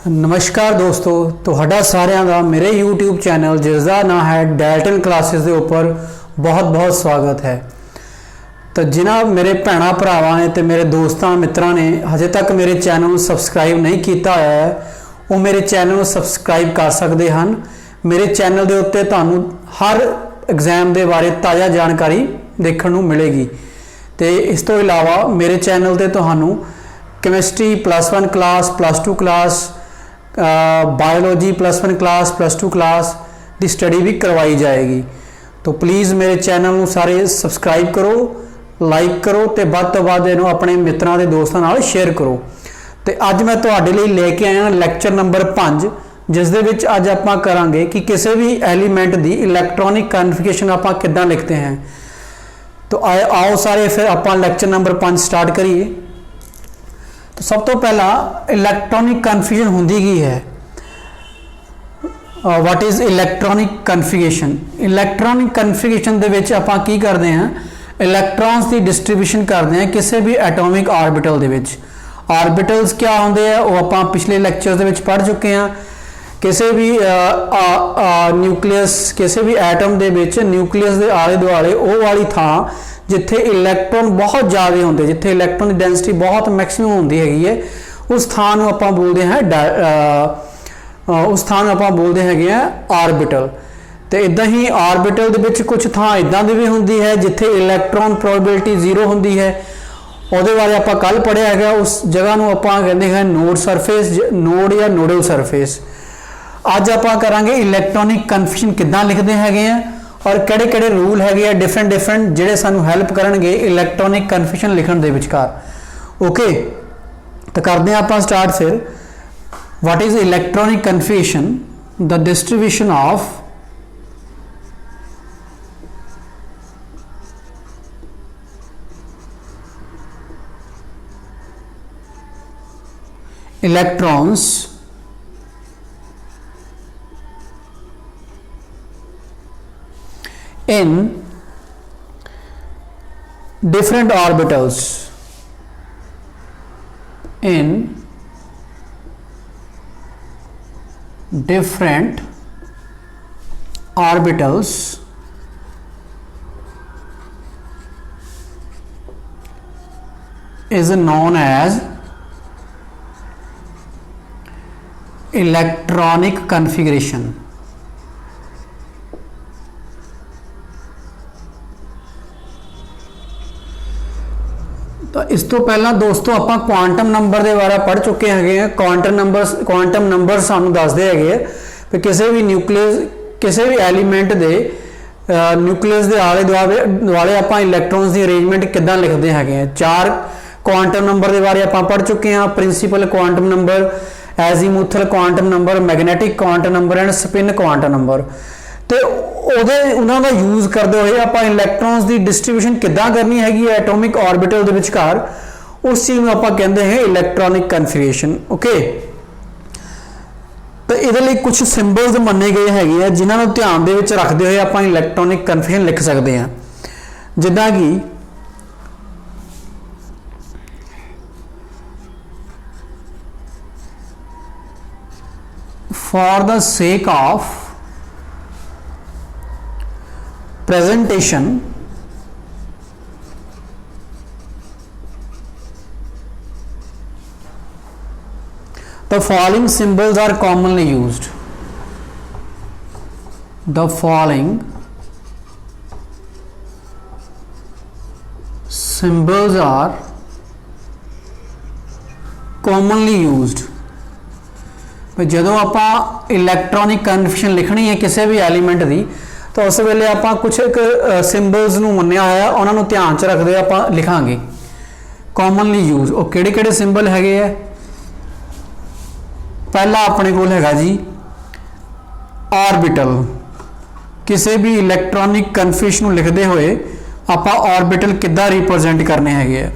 नमस्कार दोस्तों, तुहाडा सारिਆਂ ਦਾ मेरे YouTube चैनल जिसका नाम है डैल्टन क्लासेस के उपर बहुत बहुत स्वागत है। तो जिन्हों मेरे भैन भरावां ने तो मेरे दोस्तों मित्रों ने हजे तक मेरे चैनल को सबसक्राइब नहीं किया है, वो मेरे चैनल को सबसक्राइब कर सकते हैं। मेरे चैनल के उत्ते तुहानूं हर एग्जाम के बारे ताज़ा जानकारी देखने को मिलेगी। तो इस तो इलावा मेरे चैनल पर तुहानूं chemistry +1 class, +2 class, biology +1 class, +2 class की स्टडी भी करवाई जाएगी। तो प्लीज़ मेरे चैनल को सारे सबसक्राइब करो, लाइक करो तो वध तो वध इहनूं अपने मित्रों के दोस्तों नाल शेयर करो। तो अज मैं तुहाडे लई लेके आया लैक्चर नंबर 5, जिस दे विच अज आपां करांगे कि किसी भी एलीमेंट की इलैक्ट्रॉनिक कन्फिगरेशन आपां किद्दां लिखते हैं। तो आओ सारे फिर आपां लैक्चर नंबर 5 स्टार्ट करिए। तो सब तो पहला इलैक्ट्रॉनिक कन्फिगरेशन होंदी की है। What is electronic configuration? Electronic configuration दे विच आपां की करते हैं, इलैक्ट्रॉन्स की डिस्ट्रीब्यूशन करते हैं किसी भी एटॉमिक आर्बिटल दे विच। आर्बिटल्स क्या होंदे हैं वो आपां पिछले लैक्चर्स दे विच पढ़ चुके हैं। किसी भी न्यूक्लियस, किसी भी एटम दे विच न्यूक्लियस के आले दुआले वो वाली थां जिथे इलैक्ट्रॉन बहुत ज़्यादा होंगे, जिथे इलैक्ट्रॉन की डेंसिटी बहुत मैक्सिमम होंगी है, उस स्थान को आपां बोलते हैं उस स्थान आपां बोलते हैं आर्बिटल। तो इदा ही आर्बिटल दे विच कुछ थां इदां दी भी होंदी है जिथे इलैक्ट्रॉन प्रोबेबिलिटी 0 होंदी है। उहदे बारे आपां कल पढ़िया है। उस जगह को आपां कहते हैं नोड सरफेस, नोड या नोडल सरफेस। अज आपां करांगे इलैक्ट्रॉनिक कन्फिगरेशन किद्दां लिखते हैं और किहड़े-किहड़े रूल है डिफरेंट जिहड़े सानू हैल्प करनगे इलैक्ट्रॉनिक कन्फिगरेशन लिखण दे विचकार। ओके, तो करते हैं आपां स्टार्ट फिर। What is electronic configuration? The distribution of electrons in different orbitals, in different orbitals is known as electronic configuration। तो इस तो पहला दोस्तों आपां क्वांटम नंबर के बारे पढ़ चुके हैं। क्वांटम नंबर सानू दसदे है कि किसी भी न्यूक्लियस, किसी भी एलीमेंट के न्यूक्लियस के आले दुआले आपां इलैक्ट्रॉन्स की अरेंजमेंट किद्दां लिखते हैं। 4 क्वांटम नंबर के बारे आपां पढ़ चुके हैं। Principal quantum number, azimuthal quantum number, magnetic quantum number and spin quantum number. तो उन्हों का यूज़ करते हुए आप इलैक्ट्रॉन्स की डिस्ट्रीब्यूशन किद्दां करनी हैगी एटॉमिक ऑर्बिटल के विचकार, उस चीज़ को आप कहते हैं इलैक्ट्रॉनिक कन्फिगरेशन। ओके, तो ये कुछ सिंबल्स मन्ने गए हैं जिन्होंने ध्यान दे विच रखते हुए आप इलैक्ट्रॉनिक कन्फिगरेशन लिख सकते हैं। जिद्दां कि for the sake of presentation, the following symbols are commonly used. The following symbols are commonly used। जदों आप इलैक्ट्रॉनिक कन्फिगरेशन लिखनी है किसी भी एलीमेंट की, तो उस वेले आप कुछ एक सिंबल्स मन्निया होया उन्होंने ध्यान च रखते आप लिखांगे कॉमनली यूज। और किहड़े-किहड़े सिंबल है? पहला अपने कोल हैगा जी ऑर्बिटल। किसी भी इलैक्ट्रॉनिक कन्फिगरेशन लिखते हुए आप ऑर्बिटल किद्दां रिप्रजेंट करने हैं।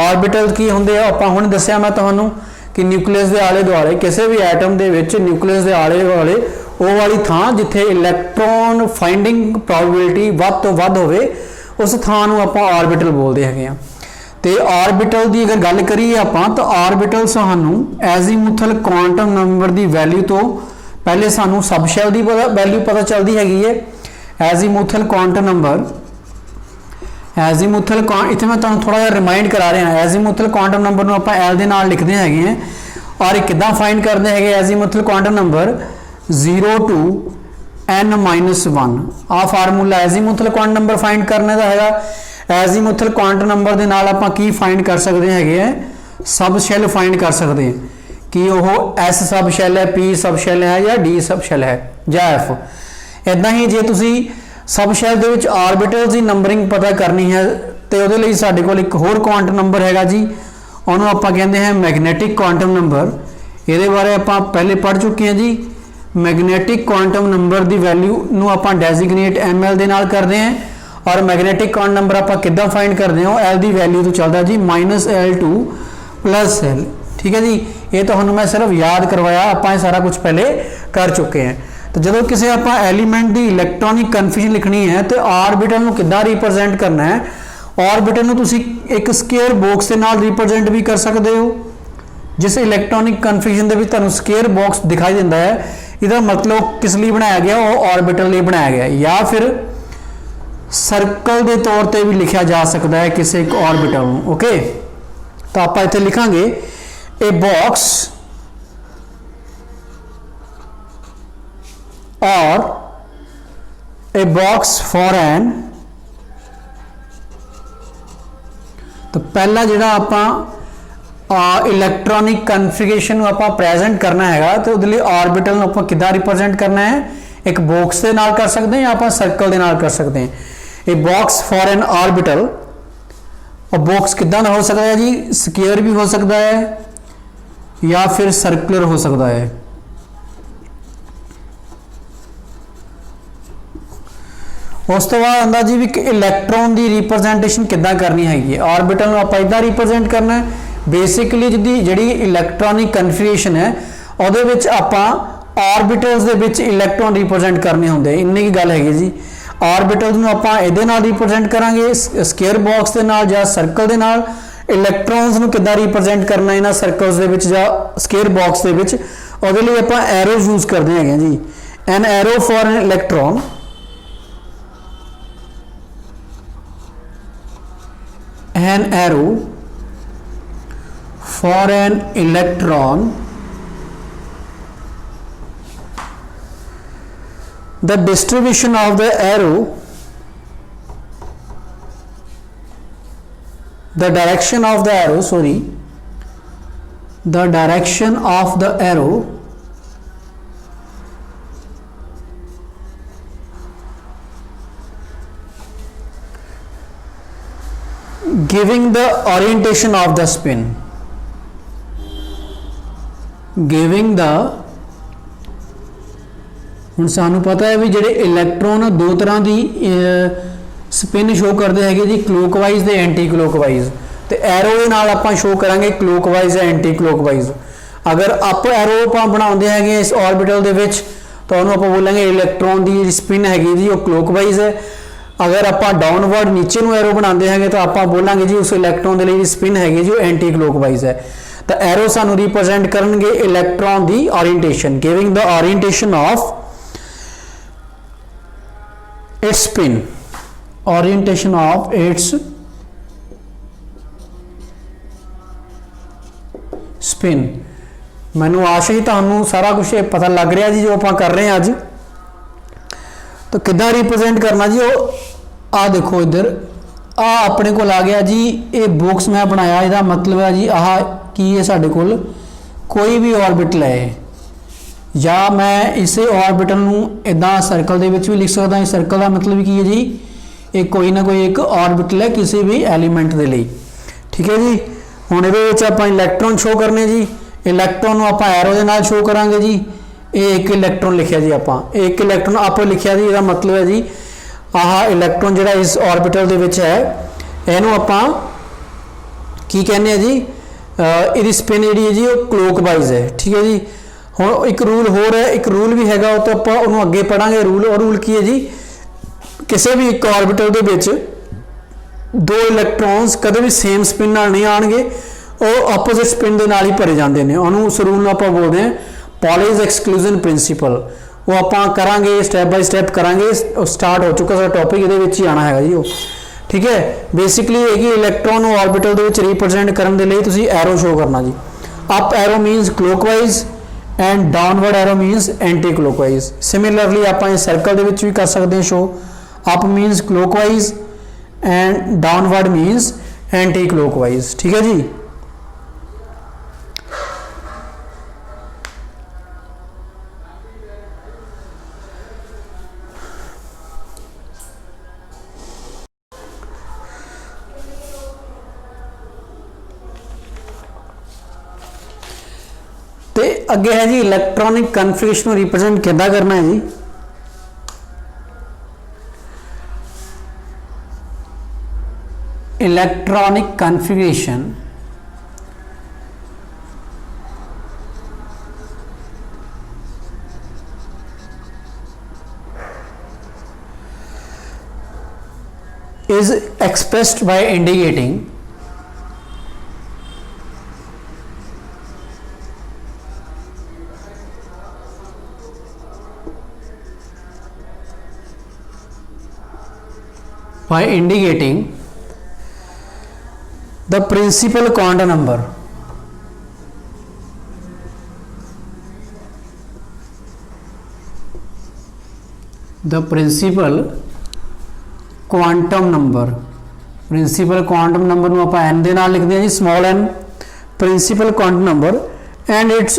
ऑर्बिटल की होंदे आपां हुण दस्सिया मैं तुहानूं कि न्यूक्लियस के आले दुआले किसी भी एटम के न्यूक्लियस के आले दुआले वो वाली थां जिथे इलैक्ट्रॉन फाइंडिंग प्रोबेबिलिटी वध तो वध होवे, उस थां नूं आपां ऑर्बिटल बोलते हैं। तो ऑर्बिटल की अगर गल करिए आपां तो ऑर्बिटल सानू एजीमुथल क्वांटम नंबर की वैल्यू तो पहले सानू सबशैल की वैल्यू पता चलती हैगी है। एजीमुथल क्वांटम नंबर, एजीमुथल इतने मैं तुहानू थोड़ा जिहा रिमाइंड करा रहा, एजीमुथल क्वांटम नंबर नूं आपां एल दे नाल लिखते हैं और किद्दां फाइंड करते हैं azimuthal quantum number 0 to n-1 आ formula azimuthal quantum number find करने का है। एजीमुथल क्वांटम नंबर के नाल आपां की फाइंड कर सकते हैं, सब शैल फाइंड कर सकते हैं कि वह एस सब शैल है, पी सब शैल है या डी सब शैल है या एफ। इदा ही जे तुसी सब शैल के ऑर्बिटल्स की नंबरिंग पता करनी है तो वो लिए साडे कोल एक होर क्वांटम नंबर है जी, उन्होंने आपां कहते हैं मैगनैटिक क्वांटम नंबर। ये बारे आपां पहले पढ़ चुके हैं जी। मैगनैटिक क्वांटम नंबर की वैल्यू नूं आपां डेजिग्नेट एम एल दे नाल करते हैं और मैगनैटिक क्वांटम नंबर आपां किद्दां फाइंड करते हैं, एल की वैल्यू तो चलता जी -L2 +L। ठीक है जी, ये तो मैं सिर्फ याद करवाया, आपां ये सारा कुछ पहले कर चुके हैं। तो जो किसी आप एलीमेंट की इलैक्ट्रॉनिक कन्फ्यूजन लिखनी है तो ऑर्बिटल नूं किद्दां रिप्रजेंट करना है। ऑर्बिटल नूं तुसीं एक स्केयर बॉक्स के नाल रिप्रजेंट भी कर सकते हो। जिस इलैक्ट्रॉनिक कन्फ्यूजन के तुहानूं स्केयर बॉक्स दिखाई दिंदा है, इसका मतलब किस लिए बनाया गया, वो ऑर्बिटल लिए बनाया गया, या फिर सर्कल के तौर पर भी लिखा जा सकता है किसी एक ऑर्बिटल नूं। ओके, तो आप इत्थे लिखांगे ए बॉक्स और ए बॉक्स फॉर एन। तो पहला जिहड़ा आपां इलैक्ट्रॉनिक कन्फिगरेशन आप प्रेजेंट करना है तो वो ऑर्बिटल आप किद्दां रिप्रजेंट करना है, एक बॉक्स के नाल कर सकते हैं या आप सर्कल के नाल कर सकते हैं। A box for an orbital, और बॉक्स किद्दां दा हो सकता है जी, स्क्वायर भी हो सकता है या फिर सर्कुलर हो सकता है। उस तो बाद आंदा जी भी इलैक्ट्रॉन की रिप्रजेंटेशन किद्दां करनी है। ऑर्बिटल आप इदां रिप्रजेंट करना है, बेसिकली जी इलैक्ट्रॉनिक कन्फिगरेशन है वो आपां ऑर्बिटल्स दे विच इलैक्ट्रॉन रिप्रजेंट करने होंगे, इन्नी की गल हैगी जी। ऑर्बिटल्स नूं आपां इहदे नाल रिप्रजेंट करांगे स्क्वायर बॉक्स के नाल या सर्कल के नाल। इलैक्ट्रॉन्स नूं किद्दां रिप्रजेंट करना इन्हां सर्कल्स दे विच या स्क्वायर बॉक्स दे विच, उहदे लई आपां एरो यूज करते हैं जी। An arrow for an electron, an arrow for an electron, the distribution of the arrow, the direction of the arrow, sorry, the direction of the arrow giving the orientation of the spin, giving the. हुण सानू पता है भी जिहड़े electron दो तरह की spin show करते हैं जी, क्लोकवाइज ते एंटी क्लोकवाइज। तो एरो के नाल आपां शो करांगे क्लोकवाइज या एंटी क्लोकवाइज। अगर अप एरो आपां बनाउंदे हैगे इस ऑर्बिटल दे विच तो उहनूं आपां बोलांगे इलैक्ट्रॉन की स्पिन हैगी जी वो क्लोकवाइज है। अगर आपां डाउनवर्ड नीचे नूं एरो बनाउंदे हैगे तो आपां बोलांगे जी उस इलैक्ट्रॉन दे लई स्पिन हैगी जी वो एंटी क्लोकवाइज है। तो एरो सानू रिप्रजेंट करेंगे इलैक्ट्रॉन की orientation, giving the orientation of its spin, orientation of its spin. मैनू आशा ही तुहानू सारा कुछ पता लग रहा जी जो आप कर रहे हैं अज। तो किद्दां रिप्रजेंट करना जी, वो आ देखो इधर आ अपने को आ गया जी, ये बॉक्स मैं बनाया, इसका मतलब है जी आह की है साढ़े कोल कोई भी ऑर्बिटल है, या मैं इसे ऑर्बिटल नूं इदां सर्कल दे विच भी लिख सकदा। सर्कल का मतलब की है जी एक कोई ना कोई एक ऑर्बिटल है किसी भी एलीमेंट के लिए। ठीक है जी, हुण इहदे विच आपां इलैक्ट्रॉन शो करने जी, इलैक्ट्रॉन नूं आपां एरो दे नाल शो करांगे जी। ये एक इलैक्ट्रॉन लिखिया जी, आपां एक इलैक्ट्रॉन आप लिखिया जी, इसका मतलब है जी आह इलैक्ट्रॉन जिहड़ा इस ऑर्बिटल दे विच है इहनूं आपां की कहने हैं जी, इसकी स्पिन जी जी वो क्लोकवाइज है। ठीक है जी, हुण एक रूल होर है, एक रूल भी हैगा वो तो आप उन्होंने अगे पढ़ांगे रूल। और रूल की है जी, किसी भी एक ऑर्बिटल के विच दो इलैक्ट्रॉन्स कदे भी सेम स्पिन नाल नहीं आएंगे, ਉਹ ਆਪੋਜ਼ਿਟ ਸਪਿਨ ਦੇ ਨਾਲ ਹੀ ਭਰੇ ਜਾਂਦੇ ਨੇ। ਉਹਨੂੰ ਉਸ ਰੂਲ ਨੂੰ ਆਪਾਂ ਬੋਲਦੇ ਹਾਂ ਪੋਲੀਜ਼ ਐਕਸਕਲੂਜਨ ਪ੍ਰਿੰਸੀਪਲ। ਉਹ ਆਪਾਂ ਕਰਾਂਗੇ ਸਟੈਪ ਬਾਈ ਸਟੈਪ ਕਰਾਂਗੇ, ਸਟਾਰਟ ਹੋ ਚੁੱਕਾ ਸਾਡਾ ਟੌਪਿਕ, ਇਹਦੇ ਵਿੱਚ ਹੀ ਆਣਾ ਹੈਗਾ ਜੀ ਉਹ। ਠੀਕ ਹੈ, ਬੇਸਿਕਲੀ ਇਹ ਕਿ ਇਲੈਕਟ੍ਰੋਨ ਨੂੰ ਆਰਬਿਟਲ ਦੇ ਵਿੱਚ ਰਿਪਰੈਜ਼ੈਂਟ ਕਰਨ ਦੇ ਲਈ ਤੁਸੀਂ ਐਰੋ ਸ਼ੋ ਕਰਨਾ ਜੀ। Up arrow means clockwise and downward arrow means anti clockwise. Similarly ਆਪਾਂ ਇਹ ਸਰਕਲ ਦੇ ਵਿੱਚ ਵੀ ਕਰ ਸਕਦੇ ਹਾਂ show. Up means clockwise and downward means anti clockwise. ਠੀਕ ਹੈ ਜੀ। तो अगे है जी इलैक्ट्रॉनिक कन्फिगरेशन रिप्रेजेंट किदा करना है जी। Electronic configuration is expressed by indicating the principal quantum number principal quantum number ਨੂੰ ਆਪਾਂ n ਦੇ ਨਾਲ ਲਿਖਦੇ ਹਾਂ ਜੀ, small n principal quantum number and its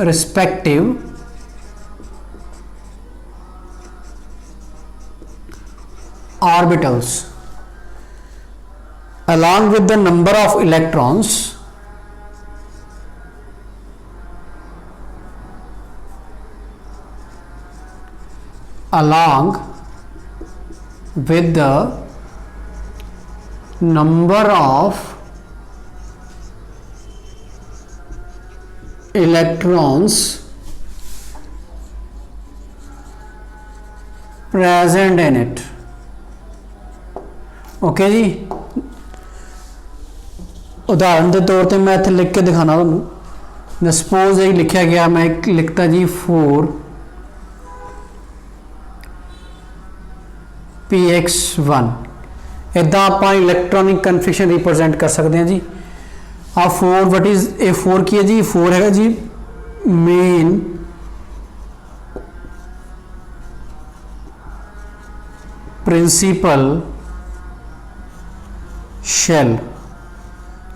respective orbitals along with the number of electrons present in it। Okay जी, उदाहरण के तौर पर मैं इतने लिख के दिखाना तुहानू। सपोज ये लिखा गया, मैं लिखता जी 4px1। इदा आप इलैक्ट्रॉनिक कन्फिगरेशन रिप्रेजेंट कर सकते हैं जी। आ 4 वट इज ए 4 की है जी, 4 है जी मेन प्रिंसीपल शैल,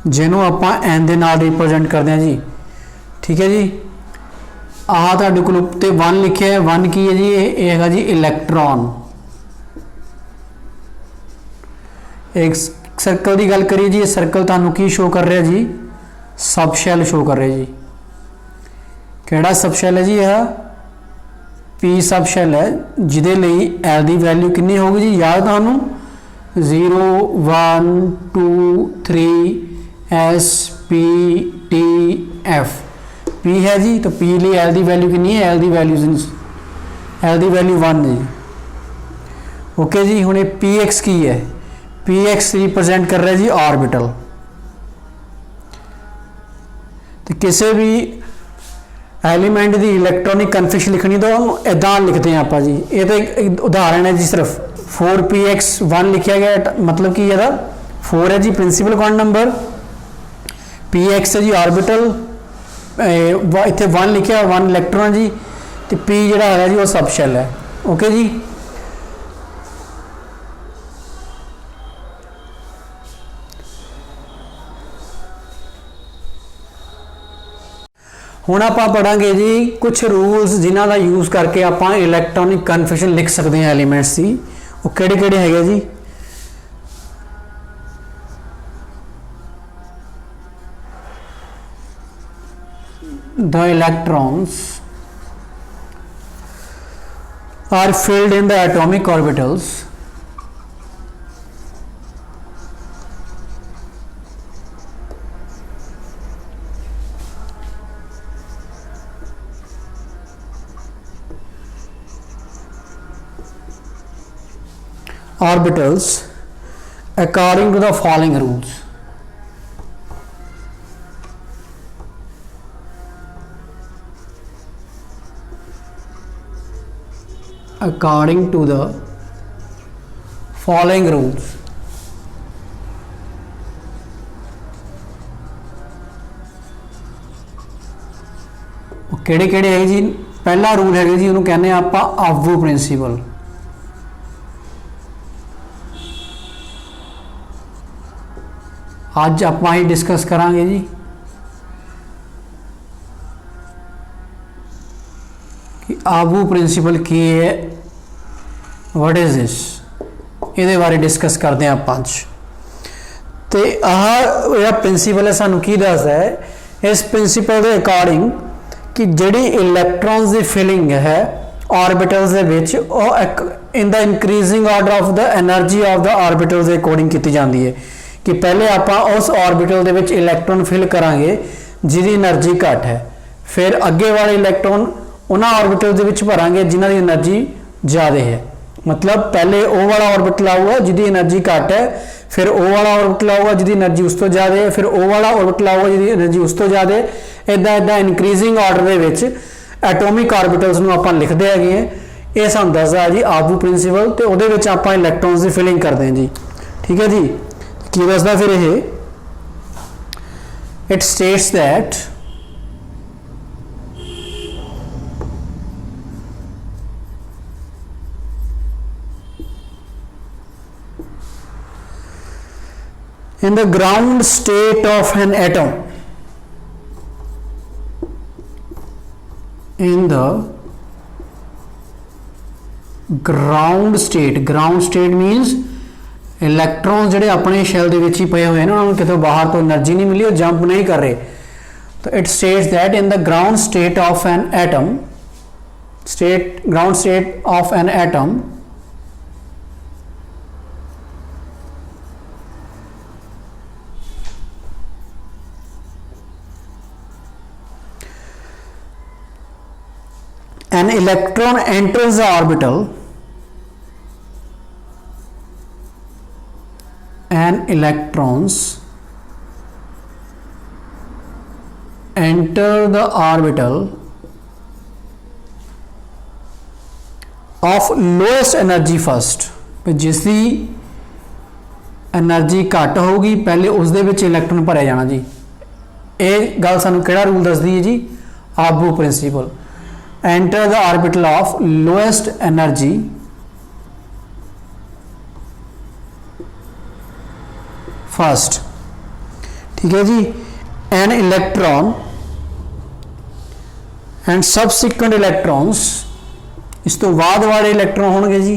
जिन्हों आप एन दे नाल रिप्रेजेंट करते हैं जी। ठीक है जी। आह तुहाडे कोल उत्ते 1 लिखे है, 1 की है जी, ये है जी इलैक्ट्रॉन। एक सर्कल की गल करिए जी, सर्कल तुहानू की शो कर रहा जी, सब शैल शो कर रहा जी। किहड़ा सब शैल है जी, यह पी सब शैल है, जिदे लई एल की वैल्यू कितनी होगी जी, याद तुहानू 0 1 2 3 S P T F. P है जी, तो पी लिए एल की वैल्यू कितनी है, एल की वैल्यू 1 है जी। ओके जी। हुणे पी एक्स की है, पी एक्स रिप्रेजेंट कर रहा है जी ऑर्बिटल। तो किसी भी एलीमेंट की इलैक्ट्रॉनिक कन्फिगरेशन लिखनी तो इदा लिखते हैं आप जी। ये तो एक उदाहरण है जी, सिर्फ 4px1 लिखा गया, मतलब कि यदा 4 है जी प्रिंसीपल क्वांटम नंबर, px है जी ऑर्बिटल, इतने 1 लिखा 1 इलैक्ट्रॉन जी, तो p जिहड़ा है जी वो सब शैल है। ओके जी। हुण आपां पढ़ांगे जी कुछ रूल्स जिन्हां दा यूज़ करके आपां इलैक्ट्रॉनिक कन्फिगरेशन लिख सकते हैं एलीमेंट्स की। वो किहड़े-किहड़े हैगे जी। The electrons are filled in the atomic orbitals orbitals according to the following rules. According to the following rules. ਕਿਹੜੇ ਕਿਹੜੇ ਹੈ ਜੀ? ਪਹਿਲਾ ਰੂਲ ਹੈਗਾ ਜੀ, ਉਹਨੂੰ ਕਹਿੰਦੇ ਆ ਆਪਾਂ ਆਵੂ ਪ੍ਰਿੰਸੀਪਲ। ਅੱਜ ਆਪਾਂ ਹੀ ਡਿਸਕਸ ਕਰਾਂਗੇ ਜੀ ਕਿ ਆਵੂ ਪ੍ਰਿੰਸੀਪਲ ਕੀ ਹੈ, ਵਾਟ ਇਜ਼ ਦਿਸ, ਇਹਦੇ ਬਾਰੇ ਡਿਸਕਸ ਕਰਦੇ ਹਾਂ ਆਪਾਂ ਅੱਜ। ਤੇ ਆਹ ਜਿਹੜਾ ਪ੍ਰਿੰਸੀਪਲ ਹੈ ਸਾਨੂੰ ਕੀ ਦੱਸਦਾ ਹੈ? ਇਸ ਪ੍ਰਿੰਸੀਪਲ ਦੇ ਅਕੋਰਡਿੰਗ ਕਿ ਜਿਹੜੀ ਇਲੈਕਟ੍ਰੋਨਸ ਦੀ ਫਿਲਿੰਗ ਹੈ ਆਰਬਿਟਲਸ ਦੇ ਵਿੱਚ, ਉਹ in the increasing order of the energy of the orbitals ਦੇ ਅਕੋਰਡਿੰਗ ਕੀਤੀ ਜਾਂਦੀ ਹੈ। ਕਿ ਪਹਿਲੇ ਆਪਾਂ ਉਸ ਆਰਬਿਟਲ ਦੇ ਵਿੱਚ ਇਲੈਕਟ੍ਰੋਨ ਫਿਲ ਕਰਾਂਗੇ ਜਿਹਦੀ એનર્ਜੀ ਘੱਟ ਹੈ, ਫਿਰ ਅੱਗੇ ਵਾਲੇ ਇਲੈਕਟ੍ਰੋਨ ਉਹਨਾਂ ਆਰਬਿਟਲ ਦੇ ਵਿੱਚ ਭਰਾਂਗੇ ਜਿਨ੍ਹਾਂ ਦੀ એનર્ਜੀ ਜ਼ਿਆਦਾ ਹੈ। मतलब पहले ओ वाला ऑर्बिटल आऊगा जिसकी एनर्जी घट है, फिर ओ वाला ऑर्बिटल आऊगा जिसकी एनर्जी उस तो ज़्यादा है, फिर ओ वाला ऑर्बिटल आऊगा जिसकी एनर्जी उस तो ज़्यादा है। इदा इदा इनक्रीजिंग ऑर्डर दे विच एटोमिक ऑर्बिटल्स नूं आपां लिखते हैं। ये सानूं दसदा जी आबू प्रिंसीपल, तो उहदे विच आपां इलैक्ट्रॉन्स की फिलिंग करते हैं जी। ठीक है जी, की दसदा फिर ये? It states that in the ground state of an atom, in the ground state means electron ਜਿਹੜੇ ਆਪਣੇ ਸ਼ੈਲ ਦੇ ਵਿੱਚ ਹੀ ਪਏ ਹੋਏ ਨੇ, ਉਹਨਾਂ ਨੂੰ ਕਿਤੋਂ ਬਾਹਰ ਤੋਂ એનર્ਜੀ ਨਹੀਂ ਮਿਲੀ, ਉਹ ਜੰਪ ਨਹੀਂ ਕਰ ਰਹੇ। तो it states that in the ground state of an atom, ground state of an atom, an electron enters the orbital, and electrons enter the orbital of lowest energy first। जिसकी energy घट होगी पहले उसदे विच electron भरिया जाना जी। ये गल सानू किहड़ा रूल दसदी है जी? Aufbau principle. Enter the orbital of lowest energy first. ठीक है जी, an electron and subsequent electrons, इस तो बाद वाले इलैक्ट्रॉन होंगे जी,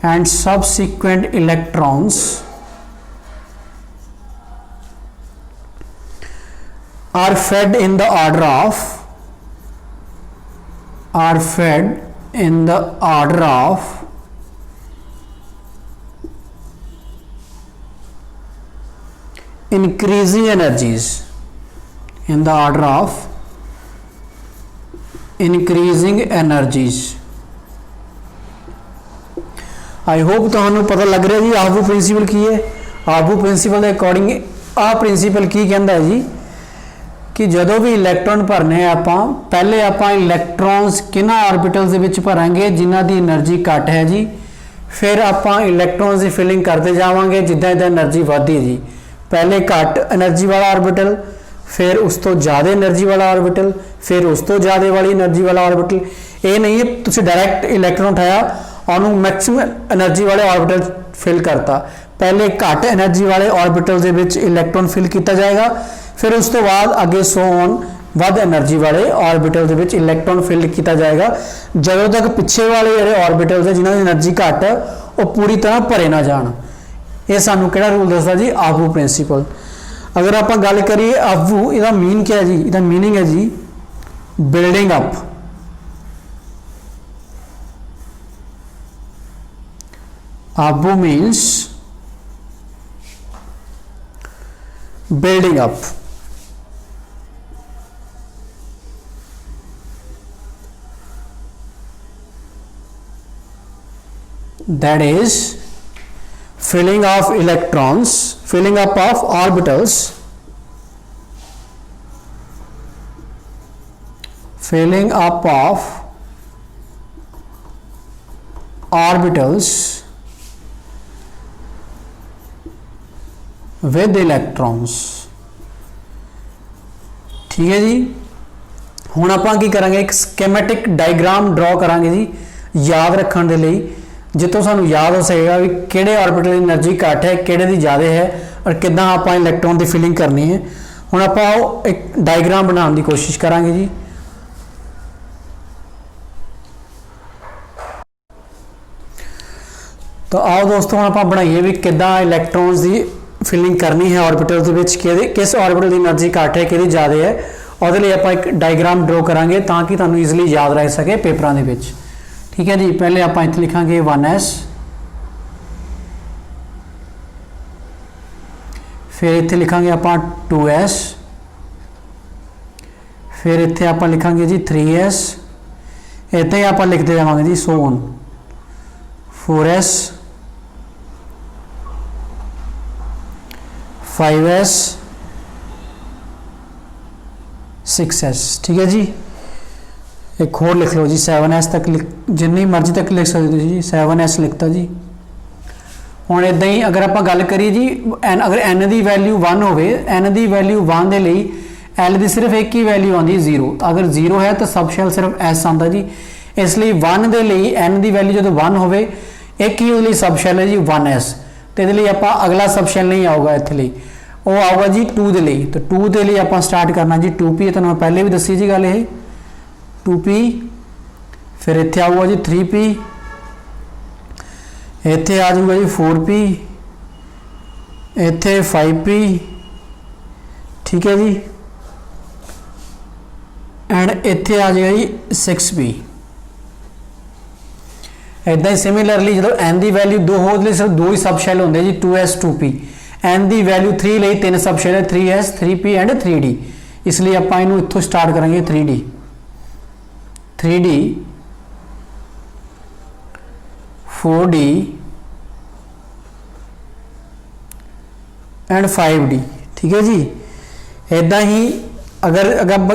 and subsequent electrons are fed in the order of increasing energies, in the order of increasing energies। I hope तुहानू पता लग रहा जी आबू प्रिंसीपल की है। आबू प्रिंसीपल के अकॉर्डिंग आ प्रिंसीपल की कहता है जी कि जदों भी इलैक्ट्रॉन भरने आपां पहले आपां इलैक्ट्रॉन्स किन्हां ऑर्बिटल्स दे विच भरांगे जिन्हां दी एनर्जी घट है जी, फिर आपां इलैक्ट्रॉन्स की फिलिंग करते जावांगे जिद्दां जिद्दां एनर्जी वधदी है जी। पहले घट एनर्जी वाला ऑर्बिटल, फिर उस तो ज़्यादा एनर्जी वाला ऑर्बिटल, फिर उस तो ज़्यादा वाली एनर्जी वाला ऑर्बिटल। ये नहीं है तुसीं डायरैक्ट इलैक्ट्रॉन उठाया और मैक्सिमम एनर्जी वाले ऑर्बिटल फिल करता। पहले घट एनर्जी वाले ऑर्बिटल दे विच इलैक्ट्रॉन फिल किया जाएगा, फिर उस तो बाद अगे सो ऑन वध एनर्जी वाले ऑर्बिटल दे विच इलैक्ट्रॉन फिल किया जाएगा जदों तक पिछे वाले जिहड़े ऑर्बिटल्स है जिन्हां दी एनर्जी घट है वो पूरी तरह भरे ना जाण। ये सानू किहड़ा रूल दसदा जी? Aufbau principal. अगर आप गल करिए आबू, इसका मीन क्या है जी? इसका मीनिंग है जी building up. Aufbau means building up. that is filling of electrons, filling up of orbitals, filling up of orbitals with electrons। ठीक है जी। ਹੁਣ ਆਪਾਂ ਕੀ ਕਰਾਂਗੇ, ਇੱਕ ਸਕੀਮੈਟਿਕ ਡਾਇਗਰਾਮ ਡਰਾ ਕਰਾਂਗੇ ਜੀ ਯਾਦ ਰੱਖਣ ਦੇ ਲਈ, ਜਿੱਥੋਂ ਸਾਨੂੰ ਯਾਦ ਹੋ ਸਕੇਗਾ ਵੀ ਕਿਹੜੇ ਆਰਬਿਟਲ ਦੀ એનર્ਜੀ ਘੱਟ ਹੈ, ਕਿਹੜੇ ਦੀ ਜ਼ਿਆਦਾ ਹੈ, ਔਰ ਕਿੱਦਾਂ ਆਪਾਂ ਇਲੈਕਟ੍ਰੋਨ ਦੀ ਫਿਲਿੰਗ ਕਰਨੀ ਹੈ। ਹੁਣ ਆਪਾਂ ਉਹ ਇੱਕ ਡਾਇਗਰਾਮ ਬਣਾਉਣ ਦੀ ਕੋਸ਼ਿਸ਼ ਕਰਾਂਗੇ ਜੀ। ਤਾਂ ਆਓ ਦੋਸਤੋ ਹੁਣ ਆਪਾਂ ਬਣਾਈਏ ਵੀ ਕਿੱਦਾਂ ਇਲੈਕਟ੍ਰੋਨਸ ਦੀ ਫਿਲਿੰਗ ਕਰਨੀ ਹੈ ਆਰਬਿਟਲ ਦੇ ਵਿੱਚ, ਕਿਸ ਆਰਬਿਟਲ ਦੀ એનર્ਜੀ ਘੱਟ ਹੈ, ਕਿਹਦੀ ਜ਼ਿਆਦਾ ਹੈ। ਉਹਦੇ ਲਈ ਆਪਾਂ ਇੱਕ ਡਾਇਗਰਾਮ ਡਰਾ ਕਰਾਂਗੇ ਤਾਂ ਕਿ ਤੁਹਾਨੂੰ ਈਜ਼ੀਲੀ ਯਾਦ ਰਹਿ ਸਕੇ ਪੇਪਰਾਂ ਦੇ ਵਿੱਚ। ਠੀਕ ਹੈ ਜੀ। ਪਹਿਲੇ ਆਪਾਂ ਇੱਥੇ ਲਿਖਾਂਗੇ 1s, ਫਿਰ ਇੱਥੇ ਲਿਖਾਂਗੇ ਆਪਾਂ 2s, ਫਿਰ ਇੱਥੇ ਆਪਾਂ ਲਿਖਾਂਗੇ ਜੀ 3s, ਇੱਥੇ ਹੀ ਆਪਾਂ ਲਿਖਦੇ ਜਾਵਾਂਗੇ ਜੀ so on 4s, 5s, 6s। ठीक है जी। एक और लिख लो जी 7s तक, जिन्नी मर्जी तक लिख सकते हो जी, 7s लिखता जी। ਹੁਣ ਇਦਾਂ ਹੀ अगर ਆਪਾਂ ਗੱਲ ਕਰੀਏ ਜੀ अगर n ਦੀ ਵੈਲਿਊ 1 ਹੋਵੇ, n ਦੀ ਵੈਲਿਊ 1 ਦੇ ਲਈ l ਦੀ ਸਿਰਫ ਇੱਕ ਹੀ ਵੈਲਿਊ ਆਉਂਦੀ 0। ਅਗਰ 0 ਹੈ ਤਾਂ ਸਬ ਸ਼ੈਲ ਸਿਰਫ s ਆਉਂਦਾ ਜੀ। ਇਸ ਲਈ 1 ਦੇ ਲਈ n ਦੀ ਵੈਲਿਊ ਜਦੋਂ 1 ਹੋਵੇ, ਇੱਕ ਹੀ ਉਹਦੇ ਲਈ ਸਬ ਸ਼ੈਲ ਹੈ ਜੀ 1s। ਤੇ ਇਹਦੇ ਲਈ ਆਪਾਂ ਅਗਲਾ ਸਬ ਸ਼ੈਲ ਨਹੀਂ ਆਊਗਾ ਇੱਥੇ ਲਈ, ਉਹ ਆਊਗਾ ਜੀ 2 ਦੇ ਲਈ। ਤਾਂ 2 ਦੇ ਲਈ ਆਪਾਂ ਸਟਾਰਟ ਕਰਨਾ ਜੀ 2p। ਤੁਹਾਨੂੰ ਮੈਂ ਪਹਿਲੇ ਵੀ ਦੱਸੀ ਜੀ ਗੱਲ ਇਹ 2p, ਫਿਰ ਇੱਥੇ ਆਊਗਾ ਜੀ 3p, ਇੱਥੇ ਆ ਜਾਊਗਾ ਜੀ 4p, ਇੱਥੇ 5p। ਠੀਕ ਹੈ ਜੀ। ਐਂਡ ਇੱਥੇ ਆ ਜਾਏਗਾ ਜੀ 6p। ਇੱਦਾਂ ਹੀ ਸਿਮਿਲਰਲੀ ਜਦੋਂ n ਦੀ ਵੈਲਿਊ 2 ਹੋ, ਉਹਦੇ ਲਈ ਸਿਰਫ 2 ਹੀ ਸਬ ਸ਼ੈਲ ਹੁੰਦੇ ਜੀ 2s 2p। n ਦੀ ਵੈਲਿਊ 3 ਲਈ 3 ਸਬ ਸ਼ੈਲ ਹੈ 3s 3p ਐਂਡ 3d। ਇਸ ਲਈ ਆਪਾਂ ਇਹਨੂੰ ਇੱਥੋਂ ਸਟਾਰਟ ਕਰਾਂਗੇ 3d 4d एंड 5d। ठीक है जी। इदा ही अगर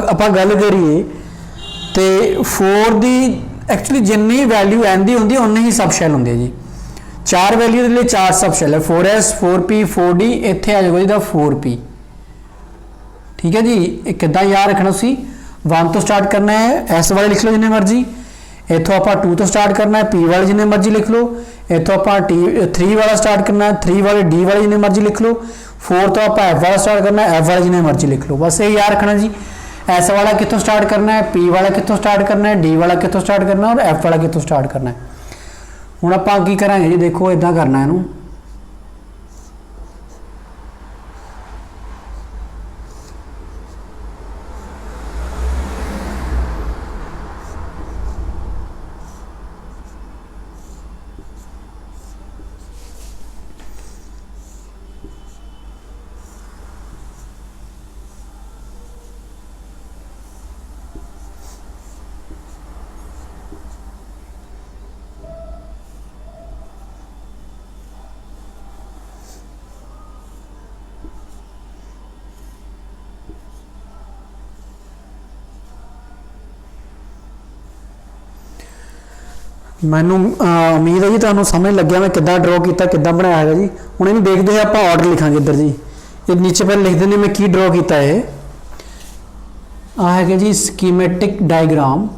आप गल करिए तो 4 की एक्चुअली जिन्नी वैल्यू n की होंगी उन्नी ही सब शैल होंगे जी। 4 वैल्यू के लिए 4 सब शैल है 4s 4p 4d, इतने आ जाएगा जी 4p। ठीक है जी। किदा याद रखना सी 1 तो स्टार्ट करना है, s वाले लिख लो जिन्ने मर्जी, इतों आप 2 तो स्टार्ट करना है p वाले जिन्ने मर्जी लिख लो, इतों आप 3 वाला स्टार्ट करना है 3 वाले d वाले जिन्ने मर्जी लिख लो, 4 तो आप f वाला स्टार्ट करना है f वाले जिन्ने मर्जी लिख लो। बस ये याद रखना जी s वाला कितों स्टार्ट करना है, p वाला कितों स्टार्ट करना है, d वाला कितों स्टार्ट करना है और f वाला कितों स्टार्ट करना है। हुण आपां की करांगे जी, देखो इदां करना है इहनूं मैनू उम्मीद है जी तुहानू समझ लग्या मैं किद्दां ड्रॉ किया, किद्दां बनाया है जी। हुण इहनूं देखदे आप ऑर्डर लिखांगे इधर जी, ये नीचे पहले लिख देंगे मैं की ड्रॉ किया है। आ है जी schematic diagram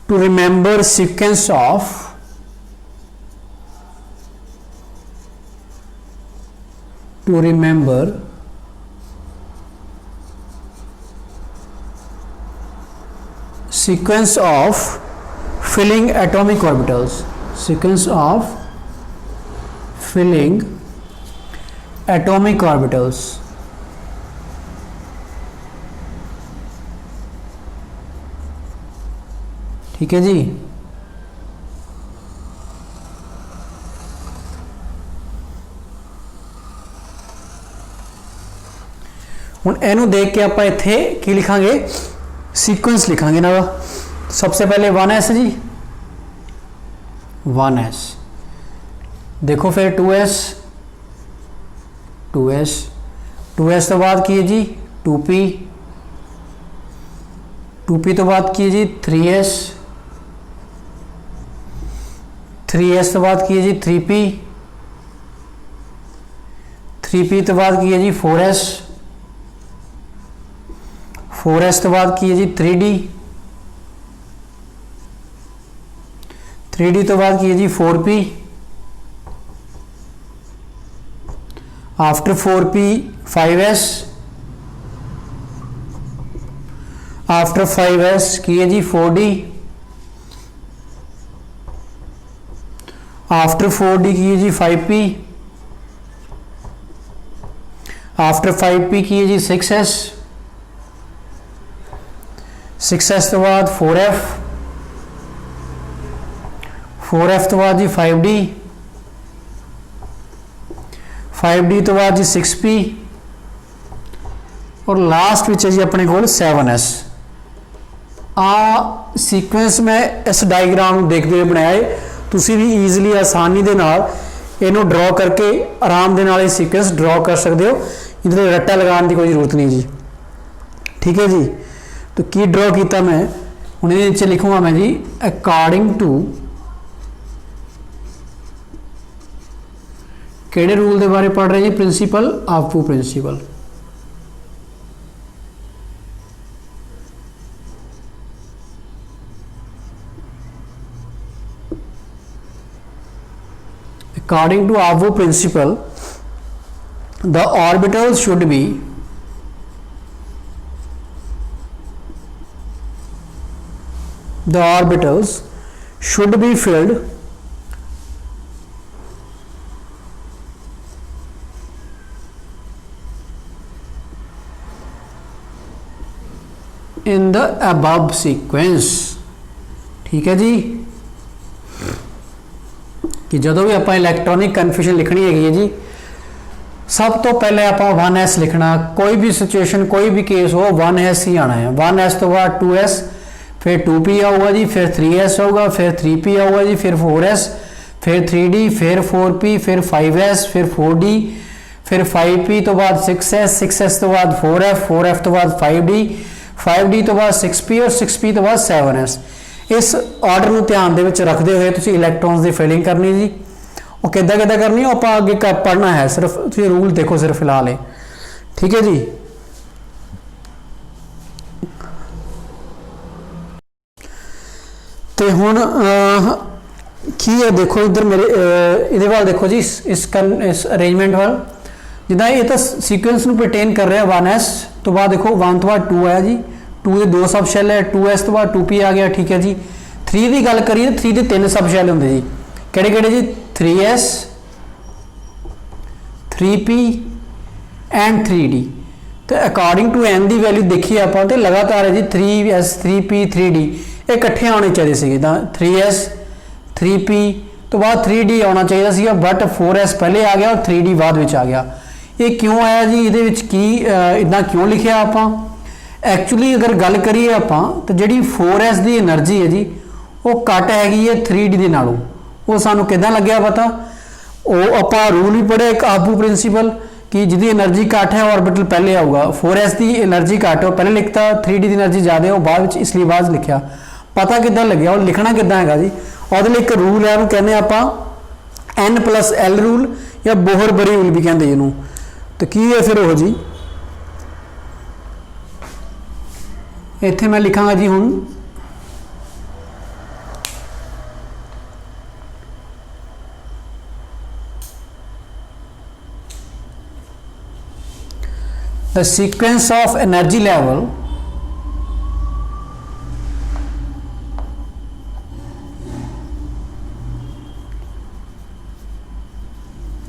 to remember sequence of sequence of filling atomic orbitals, sequence of filling atomic orbitals। ठीक है जी। हुण इहनूं देख के आपां इत्थे की लिखांगे, सीक्वेंस लिखांगे ना। सबसे पहले 1s जी, 1s, देखो फिर 2s, 2s, 2s तो बाद की है जी 2p, 2p तो बाद की है जी 3s, 3s तो बाद की है जी 3p, 3p तो बाद की है जी 4s, 4s तो बाद की है जी 3d, 3d तो बाद की है जी 4p, after 4p 5s, after 5s की है जी 4d, आफ्टर 4d की है जी 5p, आफ्टर 5p की है जी 6s, 6s तो बाद 4f, 4f तो बाद जी 5d, 5d तो बाद जी 6p, और लास्ट विच है जी अपने कोल 7s। आ सीक्वेंस मैं इस डायग्राम देखते हुए बनाया है, तुसी भी ईजिली आसानी दे नाल इहनूं ड्रॉ करके आराम दे नाल ये सीक्वेंस ड्रॉ कर सकते हो, इहदे रट्टा लगाने की कोई जरूरत नहीं जी। ठीक है जी, तो की ड्रॉ किया मैं हुण इहदे विच लिखूंगा मैं जी अकॉर्डिंग टू केड़े रूल के बारे पढ़ रहे जी, principle of principle. According to Avvo principle, the orbitals should be filled in the above sequence। ठीक है जी, कि जदों भी आपां इलैक्ट्रॉनिक कन्फ्यूजन लिखनी है जी, सब तो पहले आपां 1s लिखना, कोई भी सिचुएशन कोई भी केस हो 1s ही आना है। 1s तो बाद 2s, फिर 2p आऊगा जी, फिर 3s होगा, फिर 3p आऊगा जी, फिर 4s, फिर 3d, फिर 4p, फिर 5s, फिर 4d, फिर 5p तो बाद 6s, 6s तो बाद 4f, 4f तो बाद 5d, 5d तो बाद 6p और 6p तो बाद 7s। इस ऑर्डर में ध्यान दे विच रखते हुए तुसीं इलैक्ट्रॉन्स की फिलिंग करनी जी। और किद्दां किद्दां करनी आप आगे पढ़ना है, सिर्फ तुसीं रूल देखो सिर्फ फिलहाल है। ठीक है जी, तो हुण की है देखो इधर मेरे इहदे वाल देखो जी, इस अरेंजमेंट वाल जिदा ये तो सीक्वेंस नूं परटेन कर रहा 1s तो बाद देखो 1 तो बाद 2 आया जी, 2 के 2 सब शैल है, 2s तो बाद 2p आ गया। ठीक है जी, 3 की गल करिए तो 3 के 3 सब शैल होंगे जी, किहड़े किहड़े जी 3s, 3p एंड 3d। तो अकॉर्डिंग टू n की वैल्यू देखिए आप तो लगातार है जी 3s, 3p, 3d ये इकट्ठे आने चाहिए सी, 3s, 3p तो बाद 3d आना चाहिए, बट 4s पहले आ गया और 3d बाद में आ गया। ये क्यों आया जी, ये की इदा क्यों लिखा आप? एक्चुअली अगर गल करिए आप तो जी 4s की एनर्जी है जी वो घट हैगी है 3d के नालों, वो सानू किदां लग्या पता? वो आप रूल भी पढ़े एक आबू प्रिंसीपल कि जिदी एनर्जी घट है ऑर्बिटल पहले आऊगा। 4s की एनर्जी घट है पहले लिखता, 3d की एनर्जी ज़्यादा है वो बाद इसलिए बाद लिखा। पता किदां लग्या, वो लिखना किदां हैगा जी? और एक रूल है कहने आप N+L रूल या बोहर बरी रूल भी कहते जिन्हों। तो की है फिर वो जी, इत्थे मैं लिखांगा जी हुण the sequence of energy level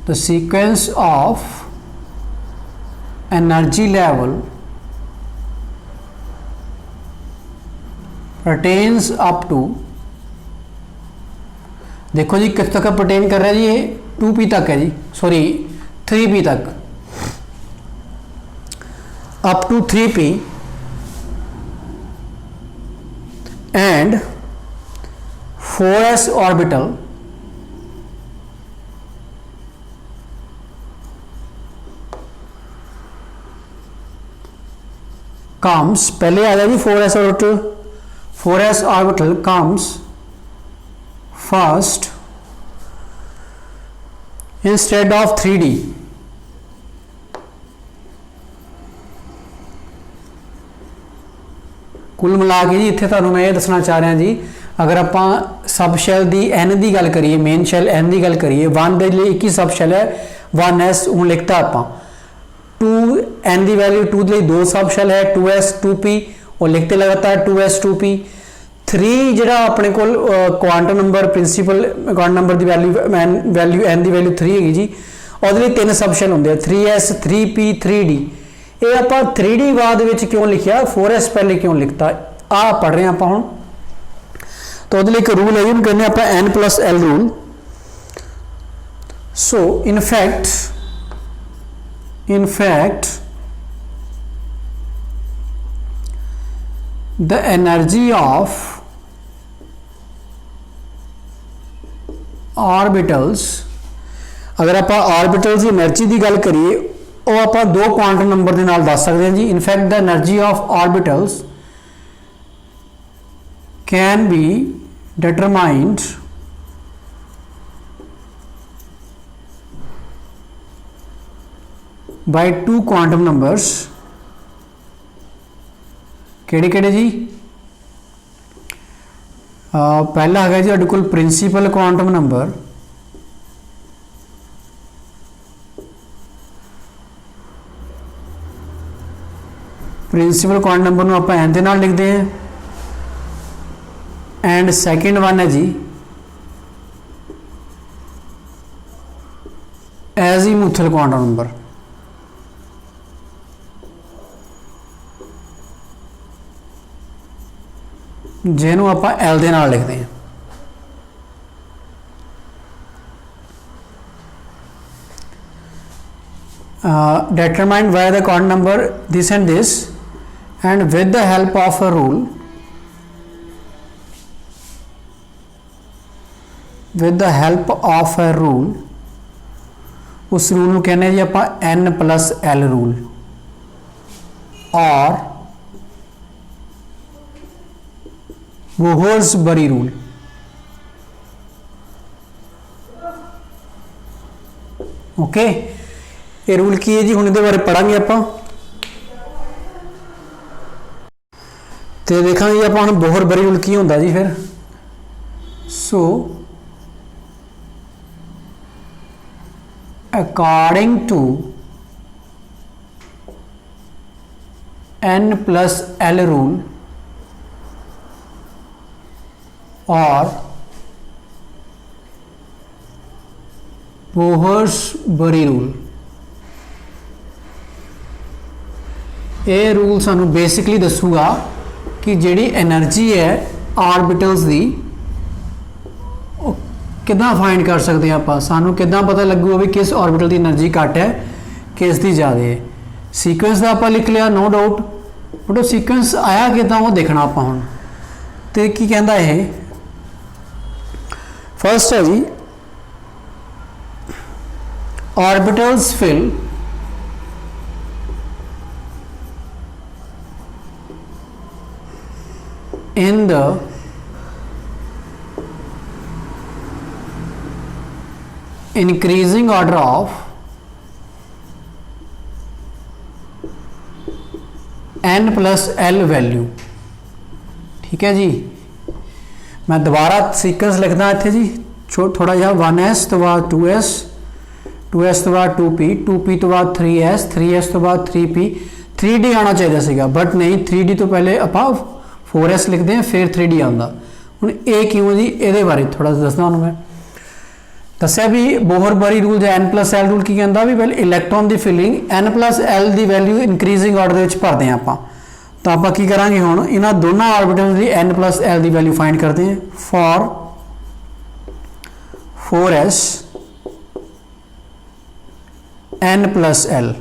the sequence of energy level pertains up to, देखो जी किस तक परटेन कर रहा है जी, ये 2p तक है जी, सॉरी 3p तक। up to 3p and 4s orbital comes, पहले आ जाएगी 4s orbital, 4s orbital comes first instead of 3d। कुल मिला के जी इत्थे तुहानूं मैं ये दसना चाह रहा जी, अगर आप सब शैल की एन की गल करिए, मेन शैल एन की गल करिए, 1 के लिए एक ही सब शैल है 1s, हूँ लिखता आप 2 एन की वैल्यू 2 के लिए 2 सब शैल है 2s 2p, और लिखते लगातार 2s 2p। 3 जो अपने को quantum number principal quantum number की वैल्यू एन की वैल्यू 3 हैगी जी, और 3 सब शैल होंगे 3s 3p 3d। ये आप 3d बाद में क्यों लिखा, 4s पहले क्यों लिखता, आ पढ़ रहे हैं आप हूँ। तो वो एक रूल है, कहने आप n+l rule. So in fact the energy of orbitals, अगर आप ऑर्बिटल्स की एनर्जी की गल करिए वो आप 2 क्वांटम नंबर के नाल दस सकते हैं जी। In fact the energy of orbitals can be determined by 2 quantum numbers. केड़े जी? पहला है जी साडे कोल principal quantum number, principal quantum number को आप एन के नाल लिखते हैं, एंड सैकेंड वन है जी एजीमुथल क्वांटम नंबर। जिन्हों आप एल के नाल लिखते हैं। Determined by the quantum number this and this, and with the help of a rule, उस रूल कहने जी आप n+l रूल और बोहर्सबरी रूल। ओके, ये रूल की है जी, हुण इहदे बारे पढ़ांगे आपां। तो देखा जी आप बोहरबरी रूल की होंदा जी फिर। So according to n+l rule और बोहर्सबरी रूल, ये रूल सानू बेसिकली दसूगा कि जिहड़ी एनर्जी है ऑर्बिटल्स दी किदां फाइंड कर सकते हैं आप, सानू किदां पता लगूगा भी किस ऑर्बिटल की एनर्जी घट है किस दी ज़्यादा है। सीक्वेंस का आप लिख लिया नो डाउट, बट वो सीक्वेंस आया किदां वो देखना आप हुण। तो की कहंदा है, फर्स्ट है जी orbitals fill in the increasing order of n+l value. ठीक है जी, मैं दोबारा सीक्वेंस लिखदा इत्थे जी थोड़ा जिहा 1s तो बाद 2s, 2s तो बाद 2p, 2p तो बाद 3s, 3s तो बाद 3p, 3d आना चाहिए सीगा बट नहीं, 3d तो पहले आपां 4s लिखते हैं फिर 3d आता। हुण ये क्यों जी, ये बारे थोड़ा दसदा मैं। दस्या भी बोहरबरी रूल जो n+l रूल की कहता भी पहले इलैक्ट्रॉन की फिलिंग n+l की वैल्यू इनक्रीजिंग ऑर्डर भरते हैं आप। तो आप की करांगे हुण इन्हां दोनों ऑर्बिटल की n+l की वैल्यू फाइंड करते हैं। For 4s n+l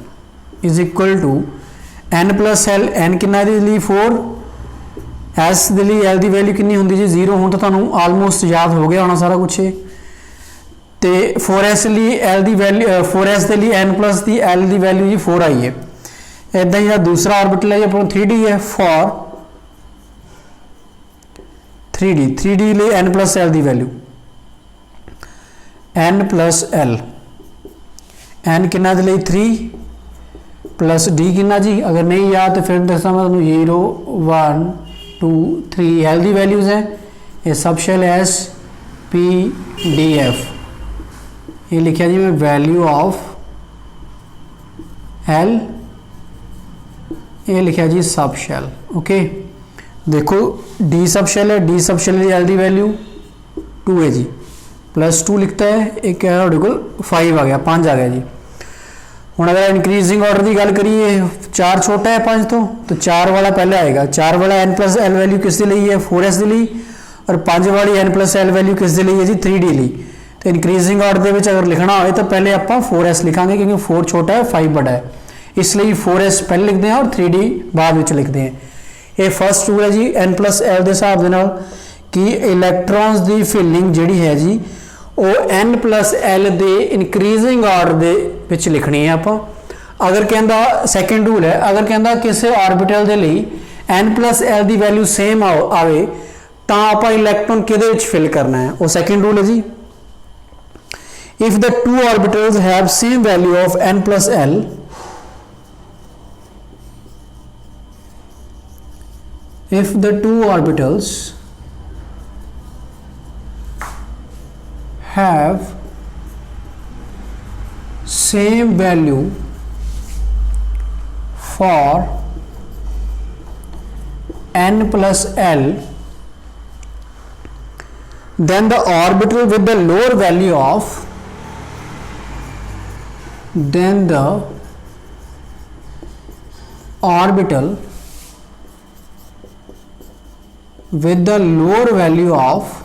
is equal to n plus L, n कितना दे लिए 4, s दे लिए l की वैल्यू कितनी होंगी जी 0। हुण तो तुहानूं आलमोस्ट याद हो गया होना सारा कुछ। तो 4s लिए l की वैल्यू 4s के लिए n प्लस की l की वैल्यू जी 4 आई है। इदा ही दूसरा ऑर्बिटल है जी अपना 3d है, फॉर 3d लिए n प्लस l की value n plus l, n कितना दे लिए 3 प्लस d कितना जी, अगर नहीं याद तो फिर दसा मैं तुहानूं 0 1 2 3 l की वैल्यूज हैं। ये sub shell s p d f, ये लिखा जी मैं वैल्यू ऑफ l, ये लिखा जी सब शेल। ओके देखो d सब शेल है, d सब शेल l की वैल्यू 2 है जी, प्लस 2 लिखता है, एक है 5 आ गया, 5 आ गया जी। हुण अगर इंक्रीजिंग ऑर्डर की गल करिए 4 छोटा है 5 तो 4 वाला पहले आएगा। 4 वाला n प्लस एल वैल्यू किसके लिए है 4s के लिए, और 5 वाली n प्लस एल वैल्यू किसके लिए है जी 3d लिए। तो इंक्रीजिंग ऑर्डर के अगर लिखना हो तो पहले आप 4s लिखांगे, क्योंकि 4 छोटा है 5 बड़ा है, इसलिए 4s पहले लिखते हैं और 3d बाद में लिखते हैं। ये फर्स्ट रूल है जी n प्लस एल के हिसाब के कि इलैक्ट्रॉन्स की फिलिंग जी है जी वो n प्लस एल के इनक्रीजिंग ऑर्डर के लिखनी है आप। अगर कहता सैकेंड रूल है, अगर कहता किसी ऑर्बिटल के लिए n प्लस एल की वैल्यू सेम आए तो आप इलैक्ट्रॉन किहदे फिल करना है, वो सैकेंड रूल है जी। If the two orbitals have same value of n plus l, if the two orbitals have same value for n plus l, then the orbital with the lower value of with the lower value of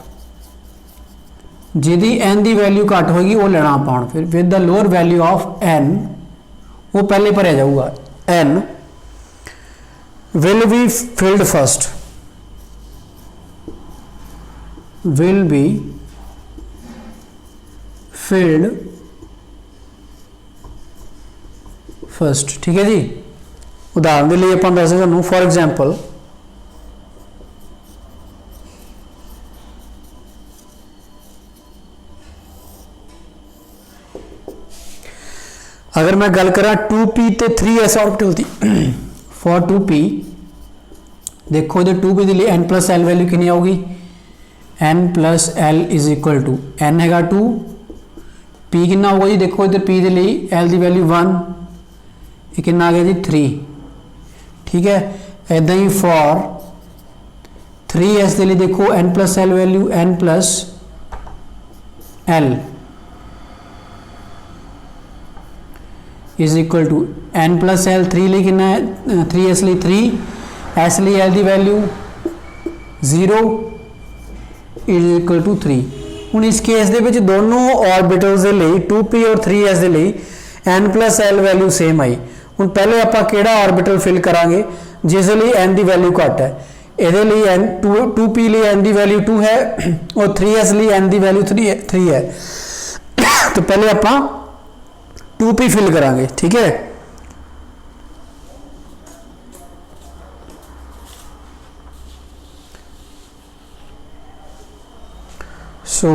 जिदी n की value घट होगी वो लेना आप। फिर with the lower value of n, वो पहले भरया जाऊगा, n will be filled first, will be filled first. ठीक है जी। उदाहरण के लिए आप दस तुहानूं फॉर एग्जाम्पल अगर मैं गल करा 2p ते 3s ऑर्बिटल की, फॉर 2p देखो इधर 2p के लिए n प्लस एल वैल्यू कितनी आऊगी, n plus L is equal to n हैगा 2, p कितना होगा जी, देखो इधर p के लिए l की वैल्यू 1, ये कितना आ गया जी 3। ठीक है, ऐदा ही फॉर 3s के लिए देखो n plus L value n plus L is equal to n plus L 3 लिए कितना है 3s लिए 3, s लिए l की वैल्यू 0 इज इक्वल टू 3। हुण इस केस दे विच दोनों ऑर्बिटल्स दे लिए 2p और 3s दे लिए n plus L value same आई। हुण पहले आपां किहड़ा ऑर्बिटल फिल करांगे जिस लिए n की वैल्यू घट है, ये लिए n 2p लिए n की वैल्यू 2 है और 3s लिए n की वैल्यू 3 है। तो पहले आपां 2p फिल करांगे। ठीक है, so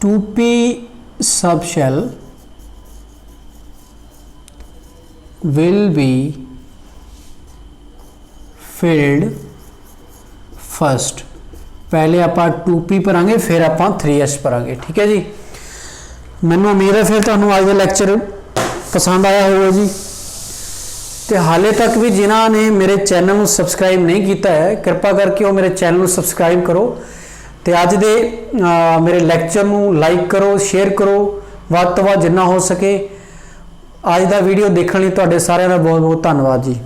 2p sub shell will be filled first. पहले आप 2p भरांगे फिर आप 3s भरांगे। ठीक है जी, मैनूं उम्मीद है फिर तुहानूं अज दा लैक्चर पसंद आया होगा जी। तो हाले तक भी जिन्होंने मेरे चैनल को सबसक्राइब नहीं किया है कृपा करके वो मेरे चैनल को सबसक्राइब करो, तो अज दे मेरे लैक्चर को लाइक करो, शेयर करो, वध तो वध जिन्ना हो सके। अज का वीडियो देखने लिए तुहाडे सारिआं दा बहुत बहुत धन्नवाद जी।